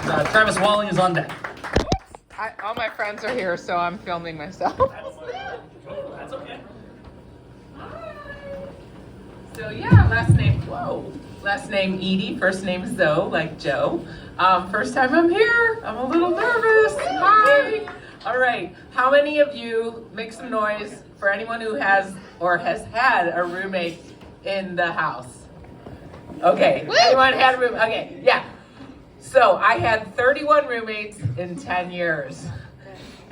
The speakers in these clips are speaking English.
Travis Walling is on deck. All my friends are here, so I'm filming myself. That's okay. So yeah, last name Edie, first name Zoe, like Joe. First time I'm here, I'm a little nervous. Hi. All right, how many of you, make some noise for anyone who has or has had a roommate in the house? Okay, anyone had a roommate? Okay, yeah. So I had 31 roommates in 10 years.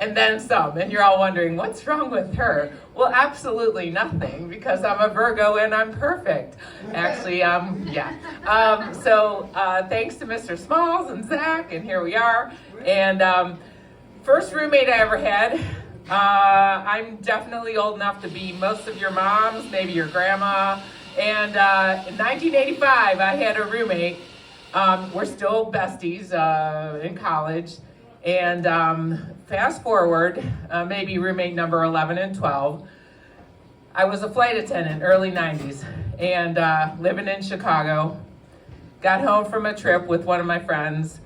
And then some, and you're all wondering, what's wrong with her? Well, absolutely nothing, because I'm a Virgo and I'm perfect. Actually, yeah. So thanks to Mr. Smalls and Zach, and here we are. And first roommate I ever had, I'm definitely old enough to be most of your moms, maybe your grandma. And in 1985, I had a roommate. We're still besties in college. And fast forward, maybe roommate number 11 and 12, I was a flight attendant, early 90s, and living in Chicago. Got home from a trip with one of my friends.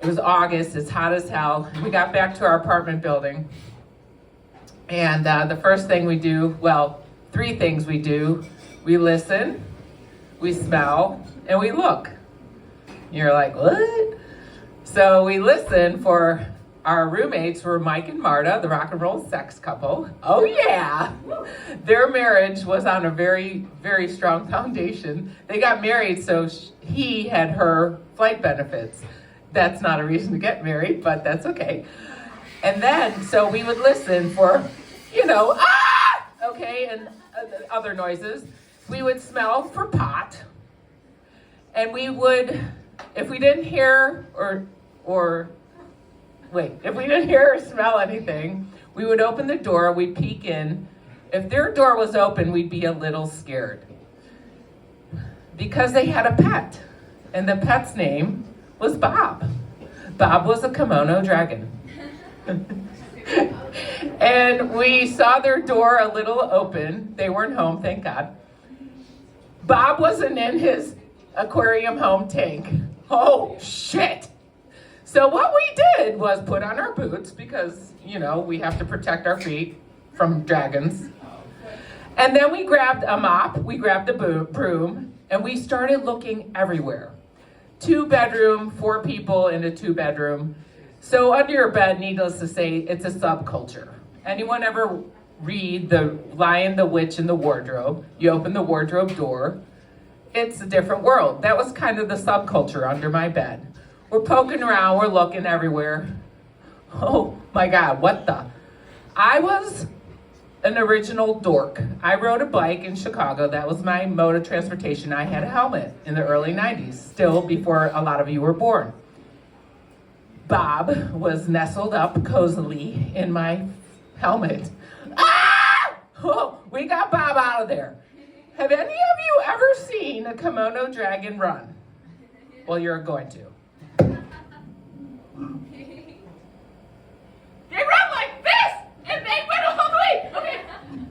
It was August, it's hot as hell. We got back to our apartment building. And the first thing we do, well, three things we do. We listen, we smell, and we look. You're like, what? So we listened for our roommates were Mike and Marta, the rock and roll sex couple. Oh yeah! Their marriage was on a very, very strong foundation. They got married so he had her flight benefits. That's not a reason to get married, but that's okay. And then, so we would listen for, okay, and other noises. We would smell for pot. And we would, if we didn't hear if we didn't hear or smell anything, we would open the door, we'd peek in. If their door was open, we'd be a little scared. Because they had a pet, and the pet's name was Bob. Bob was a kimono dragon. And we saw their door a little open. They weren't home, thank God. Bob wasn't in his aquarium home tank. Oh, shit. So what we did was put on our boots because, we have to protect our feet from dragons. And then we grabbed a mop, we grabbed a broom, and we started looking everywhere. 2-bedroom, 4 people in a 2-bedroom. So under your bed, needless to say, it's a subculture. Anyone ever read The Lion, the Witch, and the Wardrobe? You open the wardrobe door. It's a different world. That was kind of the subculture under my bed. We're poking around, we're looking everywhere. Oh my God, what the? I was an original dork. I rode a bike in Chicago. That was my mode of transportation. I had a helmet in the early 90s, still before a lot of you were born. Bob was nestled up cozily in my helmet. Ah! Oh, we got Bob out of there. Have any of you ever seen a kimono dragon run? Well, you're going to. They run like this, and they went all the way. Okay.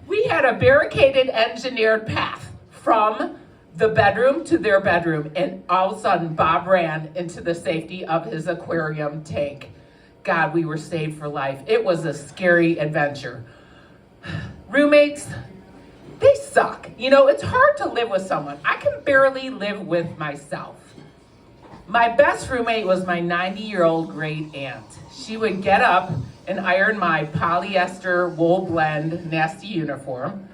We had a barricaded, engineered path from the bedroom to their bedroom, and all of a sudden, Bob ran into the safety of his aquarium tank. God, we were saved for life. It was a scary adventure. Roommates, they suck. It's hard to live with someone. I can barely live with myself. My best roommate was my 90-year-old great aunt. She would get up and iron my polyester wool blend nasty uniform.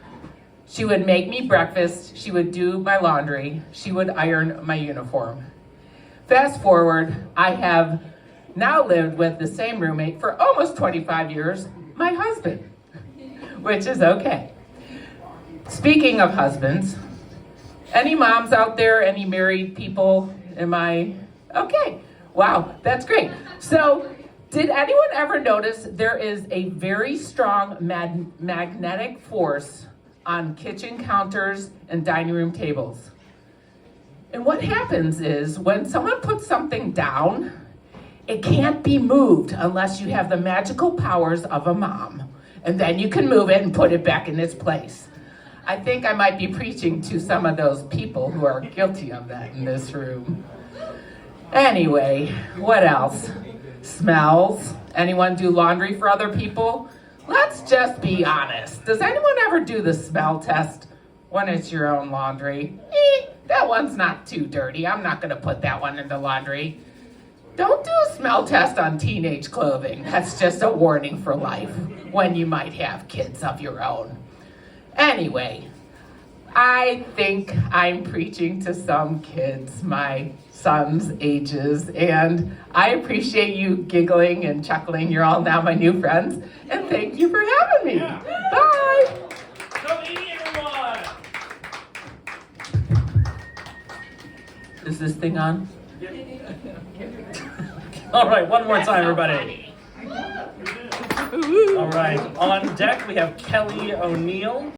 She would make me breakfast. She would do my laundry. She would iron my uniform. Fast forward, I have now lived with the same roommate for almost 25 years, my husband, which is okay. Speaking of husbands, any moms out there, any married people? Okay, wow, that's great. So, did anyone ever notice there is a very strong magnetic force on kitchen counters and dining room tables? And what happens is when someone puts something down, it can't be moved unless you have the magical powers of a mom. And then you can move it and put it back in its place. I think I might be preaching to some of those people who are guilty of that in this room. Anyway, what else? Smells. Anyone do laundry for other people? Let's just be honest. Does anyone ever do the smell test when it's your own laundry? That one's not too dirty. I'm not gonna put that one in the laundry. Don't do a smell test on teenage clothing. That's just a warning for life when you might have kids of your own. Anyway, I think I'm preaching to some kids my son's ages, and I appreciate you giggling and chuckling. You're all now my new friends, and thank you for having me. Bye. So Edie, everyone. Is this thing on? All right, one more time, everybody. All right, on deck we have Kelly O'Neill.